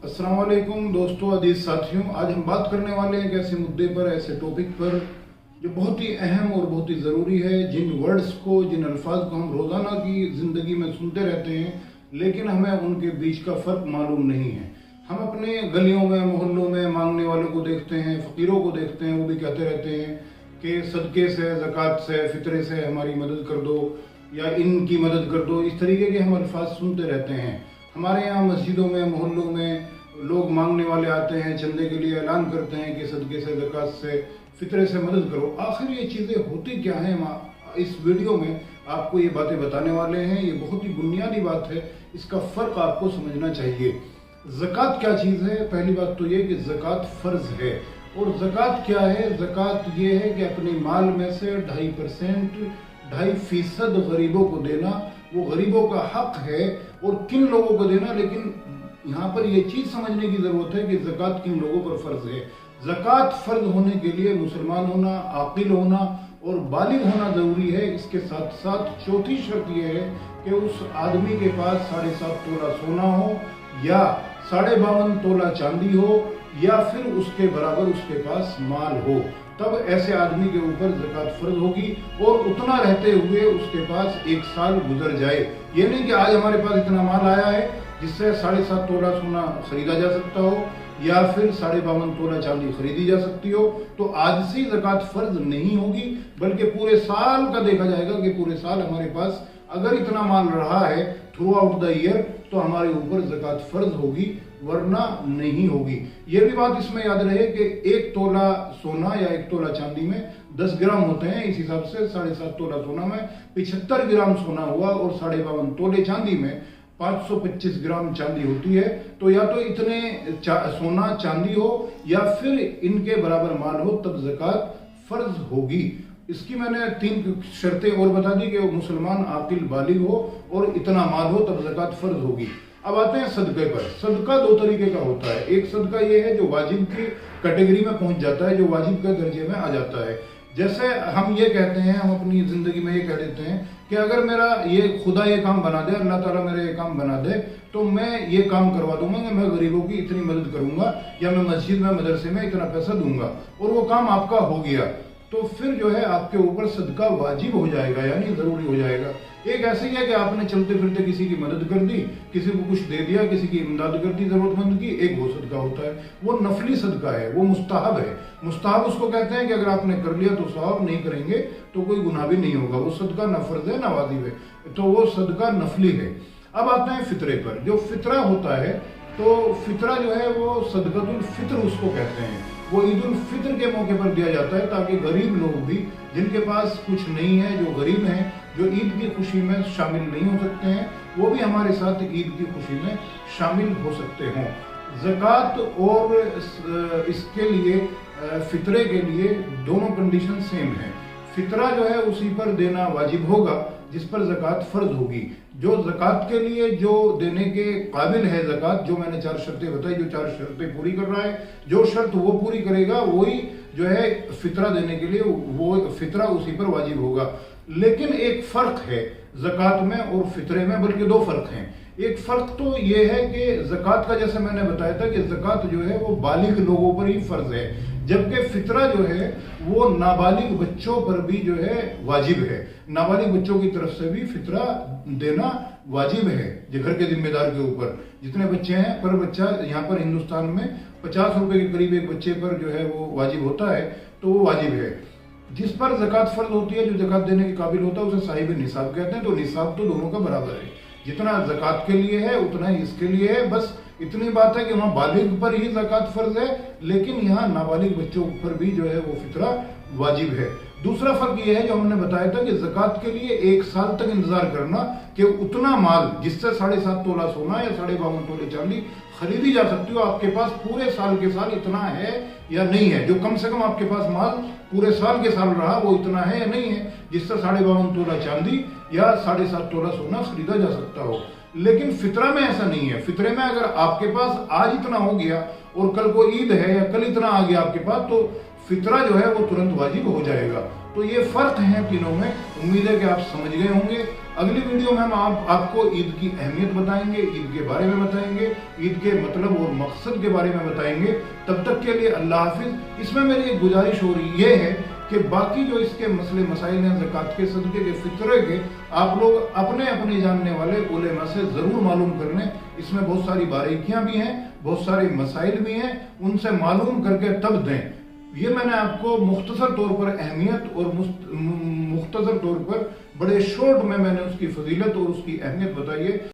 अस्सलाम वालेकुम दोस्तों, अजीज साथियों। आज हम बात करने वाले हैं एक ऐसे मुद्दे पर, ऐसे टॉपिक पर जो बहुत ही अहम और बहुत ही ज़रूरी है। जिन वर्ड्स को, जिन अल्फाज को हम रोज़ाना की ज़िंदगी में सुनते रहते हैं, लेकिन हमें उनके बीच का फ़र्क मालूम नहीं है। हम अपने गलियों में, मोहल्लों में मांगने वालों को देखते हैं, फ़कीरों को देखते हैं, वो भी कहते रहते हैं कि सदक़े से, ज़कात से, फ़ितरे से हमारी मदद कर दो या इनकी मदद कर दो। इस तरीके के हम अल्फाज सुनते रहते हैं। हमारे यहाँ मस्जिदों में, मोहल्लों में लोग मांगने वाले आते हैं, चंदे के लिए ऐलान करते हैं कि सदक़े से, ज़कात से, फ़ितरे से मदद करो। आखिर ये चीज़ें होती क्या हैं? इस वीडियो में आपको ये बातें बताने वाले हैं। ये बहुत ही बुनियादी बात है, इसका फ़र्क आपको समझना चाहिए। ज़कात क्या चीज़ है? पहली बात तो ये कि ज़कात फ़र्ज़ है। और ज़कात क्या है? ज़कात ये है कि अपने माल में से 2.5% गरीबों को देना। वो गरीबों का हक है। और किन लोगों को देना? लेकिन यहाँ पर ये चीज़ समझने की ज़रूरत है कि ज़कात किन लोगों पर फ़र्ज़ है। ज़कात फ़र्ज़ होने के लिए मुसलमान होना, आक़िल होना और बालिग होना ज़रूरी है। इसके साथ साथ चौथी शर्त यह है कि उस आदमी के पास 7.5 तोला सोना हो या 52.5 तोला चांदी हो या फिर उसके बराबर उसके पास माल हो, तब ऐसे आदमी के ऊपर ज़कात फ़र्ज़ होगी। और उतना रहते हुए उसके पास 1 साल गुजर जाए। ये नहीं कि आज हमारे पास इतना माल आया है जिससे 7.5 तोला सोना खरीदा जा सकता हो या फिर 52.5 तोला चांदी खरीदी जा सकती हो, तो आज से ज़कात फ़र्ज़ नहीं होगी, बल्कि पूरे साल का देखा जाएगा कि पूरे साल हमारे पास अगर इतना माल रहा है थ्रू आउट द ईयर, तो हमारे ऊपर ज़कात फ़र्ज़ होगी, वरना नहीं होगी। ये भी बात इसमें याद रहे कि 1 तोला सोना या 1 तोला चांदी में 10 ग्राम होते हैं। इस हिसाब से 7.5 तोला सोना में 75 ग्राम सोना हुआ और 52.5 तोले चांदी में 525 ग्राम चांदी होती है। तो या तो इतने सोना चांदी हो या फिर इनके बराबर माल हो, तब ज़कात फ़र्ज़ होगी। इसकी मैंने 3 शर्तें और बता दी कि मुसलमान, आक़िल, बालिग हो और इतना माल हो, तब ज़कात फ़र्ज़ होगी। अब आते हैं सदक़े पर। सदका 2 तरीके का होता है। एक सदका ये है जो वाजिब की कैटेगरी में पहुंच जाता है, जो वाजिब के दर्जे में आ जाता है। जैसे हम ये कहते हैं, हम अपनी ज़िंदगी में ये कह देते हैं कि अगर मेरा ये खुदा ये काम बना दे, अल्लाह ताला मेरा ये काम बना दे, तो मैं ये काम करवा दूंगा कि मैं गरीबों की इतनी मदद करूंगा या मैं मस्जिद में, मदरसे में इतना पैसा दूंगा, और वो काम आपका हो गया, तो फिर जो है आपके ऊपर सदका वाजिब हो जाएगा, यानी ज़रूरी हो जाएगा। एक ऐसे ही है कि आपने चलते फिरते किसी की मदद कर दी, किसी को कुछ दे दिया, किसी की इमदाद कर दी ज़रूरतमंद की, एक वो सदका होता है। वो नफली सदका है, वो मुस्तहब है। मुस्तहब उसको कहते हैं कि अगर आपने कर लिया तो सवाब, नहीं करेंगे तो कोई गुनाह भी नहीं होगा। वो सदका न फ़र्ज़ है, न वाजिब है, तो वो सदका नफली है। अब आते हैं फ़ितरे पर। जो फ़ितरा होता है, तो फ़ितरा जो है वो सदक़तुल फ़ित्र उसको कहते हैं। वो ईद उल फित्र के मौके पर दिया जाता है, ताकि गरीब लोग भी, जिनके पास कुछ नहीं है, जो गरीब हैं, जो ईद की खुशी में शामिल नहीं हो सकते हैं, वो भी हमारे साथ ईद की खुशी में शामिल हो सकते हों। ज़कात और इसके लिए, फ़ितरे के लिए दोनों कंडीशन सेम है। फ़ितरा जो है उसी पर देना वाजिब होगा जिस पर ज़कात फ़र्ज़ होगी। जो ज़कात के लिए जो देने के काबिल है ज़कात, जो मैंने 4 शर्तें बताई, जो 4 शर्तें पूरी कर रहा है, जो शर्त वो पूरी करेगा, वही जो है फ़ितरा देने के लिए वो फ़ितरा उसी पर वाजिब होगा। लेकिन एक फ़र्क है ज़कात में और फ़ितरे में, बल्कि 2 फ़र्क हैं। एक फ़र्क तो ये है कि ज़कात का, जैसे मैंने बताया था कि ज़कात जो है वो बालिग लोगों पर ही फ़र्ज़ है, जबकि फ़ितरा जो है वो नाबालिग बच्चों पर भी जो है वाजिब है। नाबालिग बच्चों की तरफ से भी फ़ितरा देना वाजिब है, जो घर के जिम्मेदार के ऊपर। जितने बच्चे हैं पर बच्चा, यहाँ पर हिंदुस्तान में 50 रुपए के करीब एक बच्चे पर जो है वो वाजिब होता है, तो वो वाजिब है। जिस पर ज़कात फ़र्ज़ होती है, जो ज़कात देने के काबिल होता है, उसे साहिब निसाब कहते हैं। तो निसाब तो दोनों का बराबर है, जितना ज़कात के लिए है उतना ही इसके लिए है। बस इतनी बात है कि वहाँ बालिग पर ही ज़कात फ़र्ज़ है, लेकिन यहाँ नाबालिग बच्चों पर भी जो है वो फ़ितरा वाजिब है। दूसरा फ़र्क ये है, जो हमने बताया था, कि ज़कात के लिए 1 साल तक इंतज़ार करना कि उतना माल जिससे 7.5 तोला सोना या 52.5 तोले चांदी खरीदी जा सकती हो, आपके पास पूरे साल के साल इतना है या नहीं है। जो कम से कम आपके पास माल पूरे साल के साल रहा, वो इतना है या नहीं है, जिससे 52.5 तोला चांदी या 7.5 तोला सोना खरीदा जा सकता हो। लेकिन फ़ितरा में ऐसा नहीं है। फ़ितरे में अगर आपके पास आज इतना हो गया और कल को ईद है या कल इतना आ गया आपके पास, तो फ़ितरा जो है वो तुरंत वाजिब हो जाएगा। तो ये फ़र्क है तीनों में। उम्मीद है कि आप समझ गए होंगे। अगली वीडियो में हम आपको ईद की अहमियत बताएंगे, ईद के बारे में बताएंगे, ईद के मतलब और मकसद के बारे में बताएंगे। तब तक के लिए अल्लाह हाफिज। इसमें मेरी एक गुजारिश हो रही ये है कि बाकी जो इसके मसले मसाइल हैं ज़कात के, सदक़े के, फितरे के, आप लोग अपने अपने जानने वाले उलेमा से ज़रूर मालूम कर लें। इसमें बहुत सारी बारीकियां भी हैं, बहुत सारे मसाइल भी हैं, उनसे मालूम करके तब दें। ये मैंने आपको मुख्तसर तौर पर अहमियत और मुख्तसर तौर पर बड़े शॉर्ट में मैंने उसकी फजीलत और उसकी अहमियत बताई है।